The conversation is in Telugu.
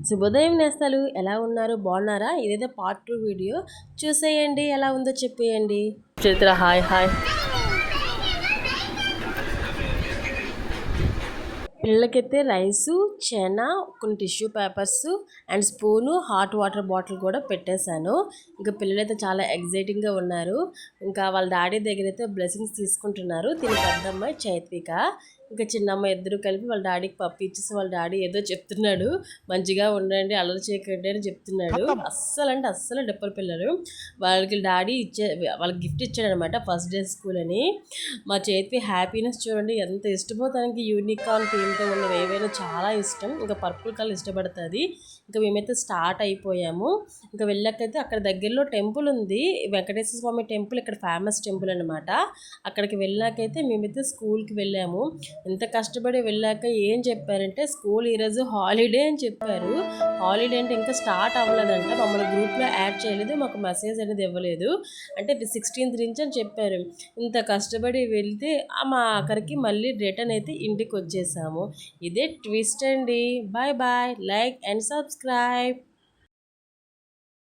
శుభోదయం నేస్తాలు, ఎలా ఉన్నారు? బాగున్నారా? ఇదైతే పార్ట్ 2 వీడియో చూసేయండి. ఎలా ఉందో చెప్పేయండి. చరిత్ర హాయ్ హాయ్. పిల్లలకైతే రైసు, చెనా, కొన్ని tissue papers and spoon, hot water bottle కూడా పెట్టేశాను. ఇంకా పిల్లలైతే చాలా ఎగ్జైటింగ్గా ఉన్నారు. ఇంకా వాళ్ళ డాడీ దగ్గర అయితే బ్లెస్సింగ్స్ తీసుకుంటున్నారు. తిని పెద్దమ్మాయి చైత్విక, ఇంకా చిన్నమ్మ ఇద్దరు కలిపి వాళ్ళ డాడీకి పప్పు ఇచ్చేసి వాళ్ళ డాడీ ఏదో చెప్తున్నాడు. మంచిగా ఉండండి, అల్లరి చేయకండి అని చెప్తున్నాడు. అస్సలు అంటే అస్సలు డిప్పర్ పిల్లలు. వాళ్ళకి డాడీ వాళ్ళకి గిఫ్ట్ ఇచ్చాడనమాట ఫస్ట్ డే స్కూల్ అని. మా చేతి హ్యాపీనెస్ చూడండి ఎంత ఇష్టమో తనకి. యూనికార్న్ థీమ్తో ఉన్నవి ఏవైనా చాలా ఇష్టం. ఇంకా పర్పుల్ కలర్ ఇష్టపడుతుంది. ఇంకా మేమైతే స్టార్ట్ అయిపోయాము. ఇంకా వెళ్ళాకైతే అక్కడ దగ్గరలో టెంపుల్ ఉంది, వెంకటేశ్వర స్వామి టెంపుల్, ఇక్కడ ఫేమస్ టెంపుల్ అనమాట. అక్కడికి వెళ్ళాకైతే మేమైతే స్కూల్కి వెళ్ళాము. ఎంత కష్టపడి వెళ్ళాక ఏం చెప్పారంటే స్కూల్ ఈరోజు హాలిడే అని చెప్పారు. హాలిడే అంటే ఇంకా స్టార్ట్ అవ్వలేదంట. మమ్మల్ని గ్రూప్లో యాడ్ చేయలేదు, మాకు మెసేజ్ అనేది ఇవ్వలేదు. అంటే 16th నుంచి అని చెప్పారు. ఇంత కష్టపడి వెళ్తే మా ఆఖరికి మళ్ళీ రిటర్న్ అయితే ఇంటికి వచ్చేసాము. ఇదే ట్విస్ట్ అండి. Bye bye, like and subscribe.